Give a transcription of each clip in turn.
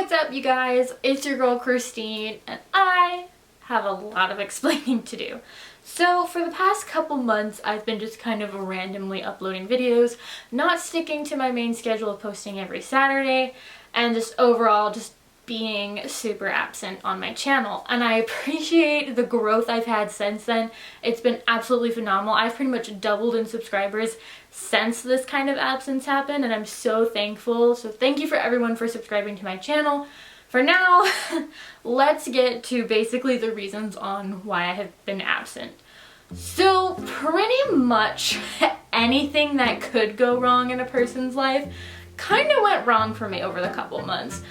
What's up, you guys? It's your girl Christene, and I have a lot of explaining to do. So for the past couple months, I've been just kind of randomly uploading videos, not sticking to my main schedule of posting every Saturday, and just overall just being super absent on my channel. And I appreciate the growth I've had since then. It's been absolutely phenomenal. I've pretty much doubled in subscribers since this kind of absence happened, and I'm so thankful. So thank you for everyone for subscribing to my channel. For now, let's get to basically the reasons on why I have been absent. So pretty much anything that could go wrong in a person's life kind of went wrong for me over the couple months.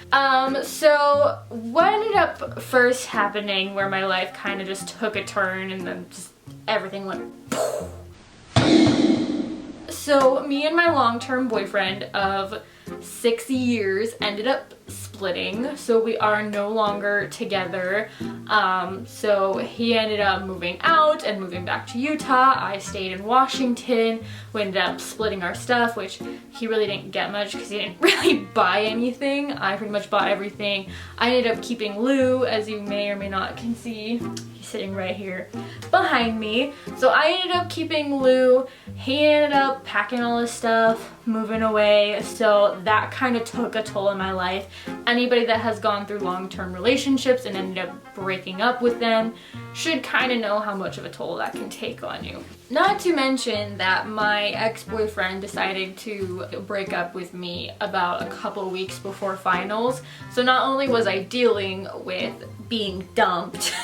So what ended up first happening where my life kind of just took a turn and then just everything went So me and my long-term boyfriend of 6 years ended up splitting, so we are no longer together. So he ended up moving out and moving back to Utah. I stayed in Washington. We ended up splitting our stuff, which he really didn't get much because he didn't really buy anything. I pretty much bought everything. I ended up keeping Lou, as you may or may not can see. He's sitting right here behind me. So I ended up keeping Lou. He ended up packing all his stuff, moving away. So that kind of took a toll on my life. Anybody that has gone through long-term relationships and ended up breaking up with them should kind of know how much of a toll that can take on you. Not to mention that my ex-boyfriend decided to break up with me about a couple weeks before finals. So not only was I dealing with being dumped,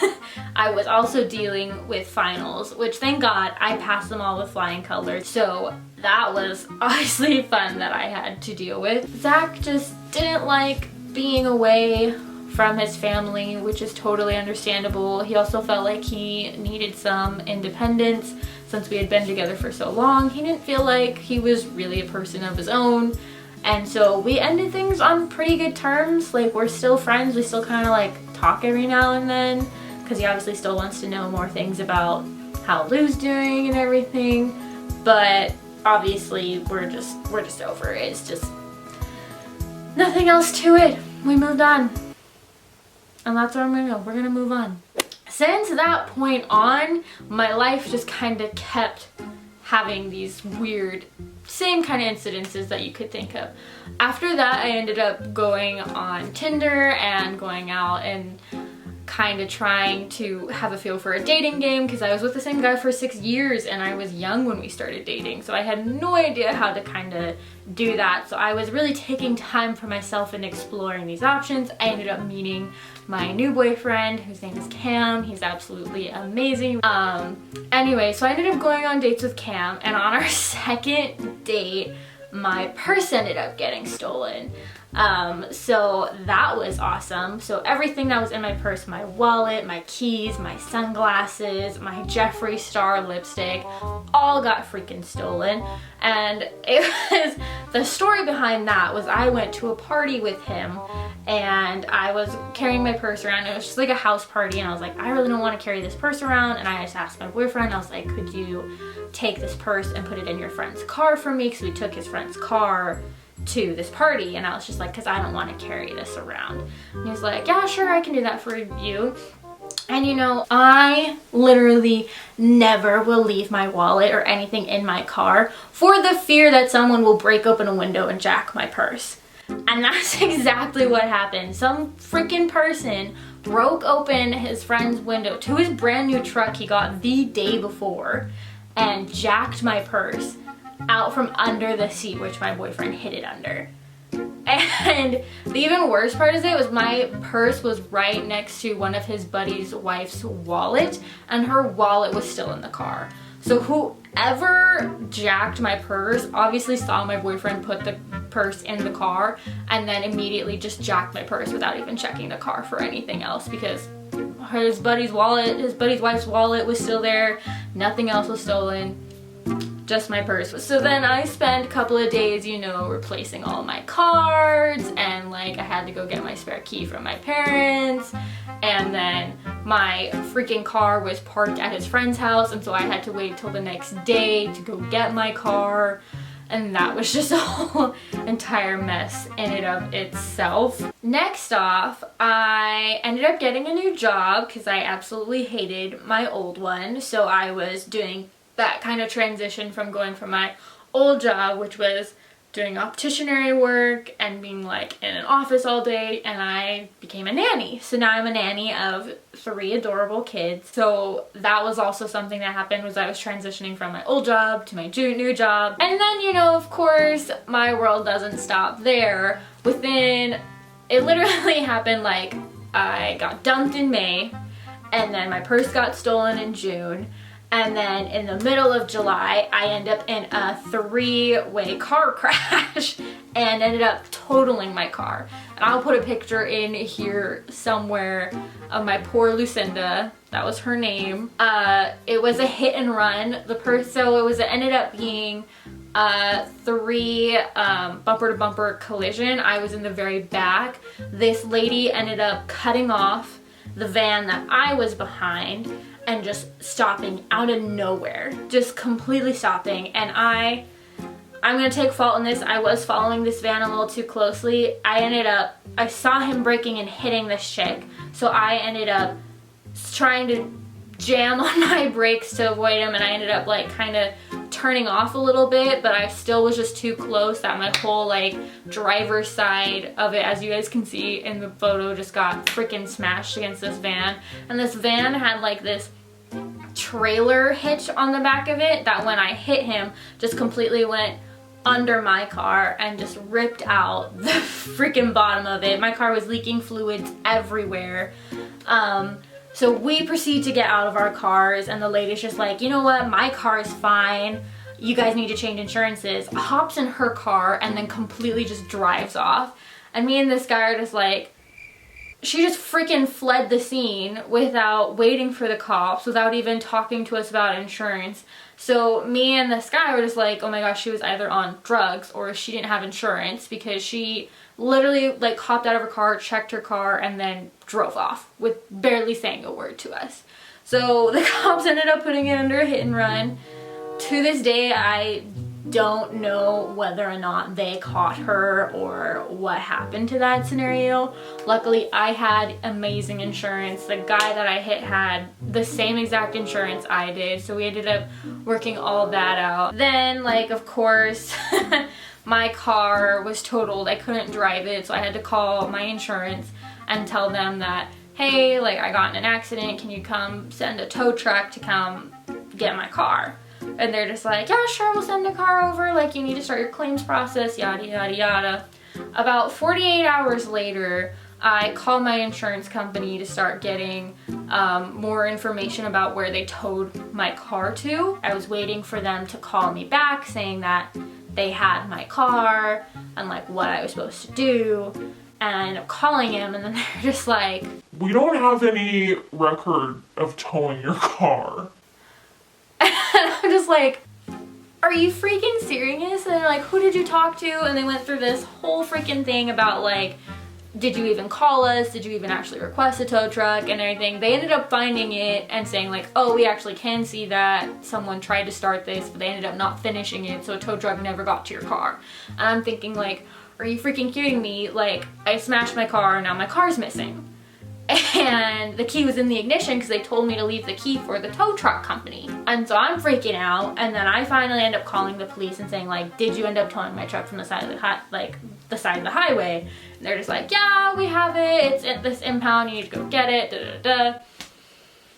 I was also dealing with finals, which thank God I passed them all with flying colors. So that was obviously fun that I had to deal with. Zach just didn't like being away from his family, which is totally understandable. He also felt like he needed some independence since we had been together for so long. He didn't feel like he was really a person of his own. And so we ended things on pretty good terms. Like, we're still friends. We still kind of like talk every now and then because he obviously still wants to know more things about how Lou's doing and everything. But obviously we're just over it. It's just nothing else to it. We moved on. And that's where I'm gonna go. We're gonna move on. Since that point on, my life just kind of kept having these weird, same kind of incidences that you could think of. After that, I ended up going on Tinder and going out and kind of trying to have a feel for a dating game because I was with the same guy for 6 years and I was young when we started dating, so I had no idea how to kind of do that. So I was really taking time for myself and exploring these options. I ended up meeting my new boyfriend, whose name is Cam. He's absolutely amazing. Anyway, so I ended up going on dates with Cam, and on our second date, my purse ended up getting stolen. So that was awesome. So everything that was in my purse, my wallet, my keys, my sunglasses, my Jeffree Star lipstick, all got freaking stolen. And it was, the story behind that was I went to a party with him and I was carrying my purse around. It was just like a house party and I was like, I really don't want to carry this purse around. And I just asked my boyfriend, I was like, could you take this purse and put it in your friend's car for me? Because we took his friend's car to this party, and I was just like, because I don't want to carry this around. And he was like, yeah, sure, I can do that for you. And you know, I literally never will leave my wallet or anything in my car for the fear that someone will break open a window and jack my purse. And that's exactly what happened. Some freaking person broke open his friend's window to his brand new truck he got the day before and jacked my purse out from under the seat, which my boyfriend hid it under. And the even worse part is it was my purse was right next to one of his buddy's wife's wallet, and her wallet was still in the car. So whoever jacked my purse obviously saw my boyfriend put the purse in the car and then immediately just jacked my purse without even checking the car for anything else, because his buddy's wife's wallet was still there, nothing else was stolen. just my purse. So then I spent a couple of days, you know, replacing all my cards, and like I had to go get my spare key from my parents, and then my freaking car was parked at his friend's house, and so I had to wait till the next day to go get my car. And that was just a whole entire mess in and of itself. Next off, I ended up getting a new job because I absolutely hated my old one. So I was doing that kind of transition from going from my old job, which was doing opticianary work and being like in an office all day, and I became a nanny. So now I'm a nanny of 3 adorable kids. So that was also something that happened, was I was transitioning from my old job to my new job. And then, you know, of course, my world doesn't stop there. It literally happened like I got dumped in May, and then my purse got stolen in June. And then in the middle of July, I end up in a 3-way car crash and ended up totaling my car. And I'll put a picture in here somewhere of my poor Lucinda. That was her name. It was a hit and run. It ended up being a 3 bumper-to-bumper collision. I was in the very back. This lady ended up cutting off the van that I was behind and just stopping out of nowhere, just completely stopping. And I'm gonna take fault in this. I was following this van a little too closely. I saw him braking and hitting this chick, so I ended up trying to jam on my brakes to avoid him, and I ended up like kind of turning off a little bit, but I still was just too close that my whole like driver's side of it, as you guys can see in the photo, just got freaking smashed against this van. And this van had like this trailer hitch on the back of it that when I hit him just completely went under my car and just ripped out the freaking bottom of it. My car was leaking fluids everywhere. So we proceed to get out of our cars, and the lady's just like, you know what, my car is fine, you guys need to change insurances. Hops in her car and then completely just drives off. And me and this guy are just like, she just freaking fled the scene without waiting for the cops, without even talking to us about insurance. So me and this guy were just like, oh my gosh, she was either on drugs or she didn't have insurance, because she literally like hopped out of her car, checked her car, and then drove off with barely saying a word to us. So the cops ended up putting it under a hit and run. To this day, I don't know whether or not they caught her or what happened to that scenario. Luckily, I had amazing insurance. The guy that I hit had the same exact insurance I did, so we ended up working all that out. Then, like, of course, my car was totaled. I couldn't drive it, so I had to call my insurance and tell them that, hey, like, I got in an accident, can you come send a tow truck to come get my car? And they're just like, yeah, sure, we'll send the car over, like, you need to start your claims process, yada yada yada. About 48 hours later, I called my insurance company to start getting more information about where they towed my car to. I was waiting for them to call me back saying that they had my car and like what I was supposed to do. And I'm calling him, and then they're just like, we don't have any record of towing your car. And I'm just like, are you freaking serious? And they're like, who did you talk to? And they went through this whole freaking thing about like, did you even call us? Did you even actually request a tow truck and everything? They ended up finding it and saying like, oh, we actually can see that someone tried to start this, but they ended up not finishing it, so a tow truck never got to your car. And I'm thinking like, are you freaking kidding me? Like, I smashed my car, now my car's missing. And the key was in the ignition because they told me to leave the key for the tow truck company. And so I'm freaking out, and then I finally end up calling the police and saying like, did you end up towing my truck from the side of the side of the highway? And they're just like, yeah, we have it, it's at this impound, you need to go get it, da da da.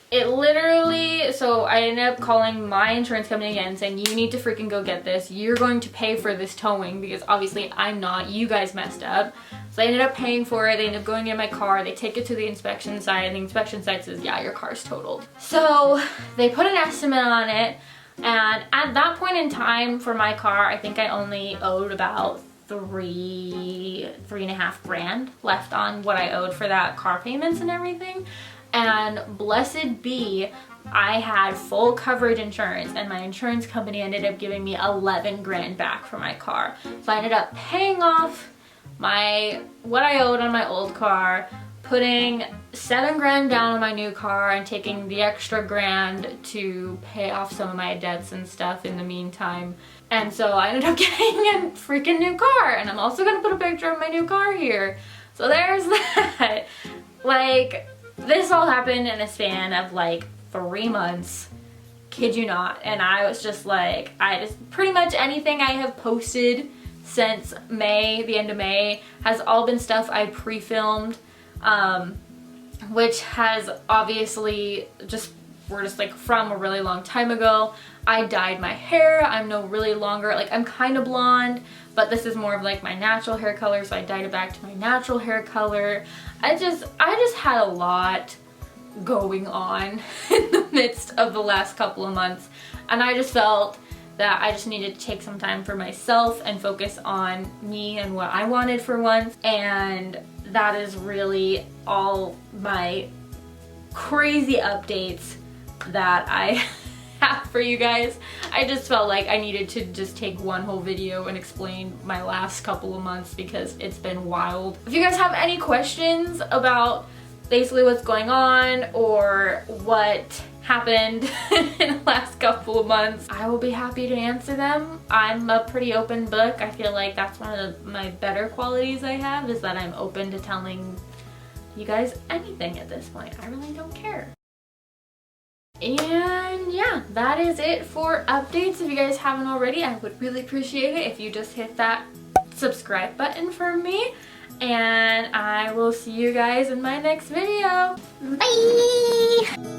It literally, so I ended up calling my insurance company again saying, you need to freaking go get this. You're going to pay for this towing because obviously I'm not. You guys messed up. So I ended up paying for it. They ended up going in my car. They take it to the inspection site, and the inspection site says, yeah, your car's totaled. So they put an estimate on it. And at that point in time for my car, I think I only owed about three and a half grand left on what I owed for that car payments and everything. And blessed be I had full coverage insurance and my insurance company ended up giving me 11 grand back for my car. So I ended up paying off what I owed on my old car, putting 7 grand down on my new car and taking the extra grand to pay off some of my debts and stuff in the meantime. And so I ended up getting a freaking new car, and I'm also gonna put a picture of my new car here. So there's that. Like, this all happened in a span of like 3 months, kid you not. And I was just like, pretty much anything I have posted since May, the end of May, has all been stuff I pre-filmed, which has obviously we're just like from a really long time ago. I dyed my hair. I'm really longer, like I'm kind of blonde, but this is more of like my natural hair color, so I dyed it back to my natural hair color. I just had a lot going on in the midst of the last couple of months, and I just felt that I just needed to take some time for myself and focus on me and what I wanted for once. And that is really all my crazy updates that I have for you guys. I just felt like I needed to just take one whole video and explain my last couple of months because it's been wild. If you guys have any questions about basically what's going on or what happened in the last couple of months, I will be happy to answer them. I'm a pretty open book. I feel like that's one of my better qualities I have, is that I'm open to telling you guys anything at this point. I really don't care. And yeah, that is it for updates. If you guys haven't already, I would really appreciate it if you just hit that subscribe button for me. And I will see you guys in my next video. Bye!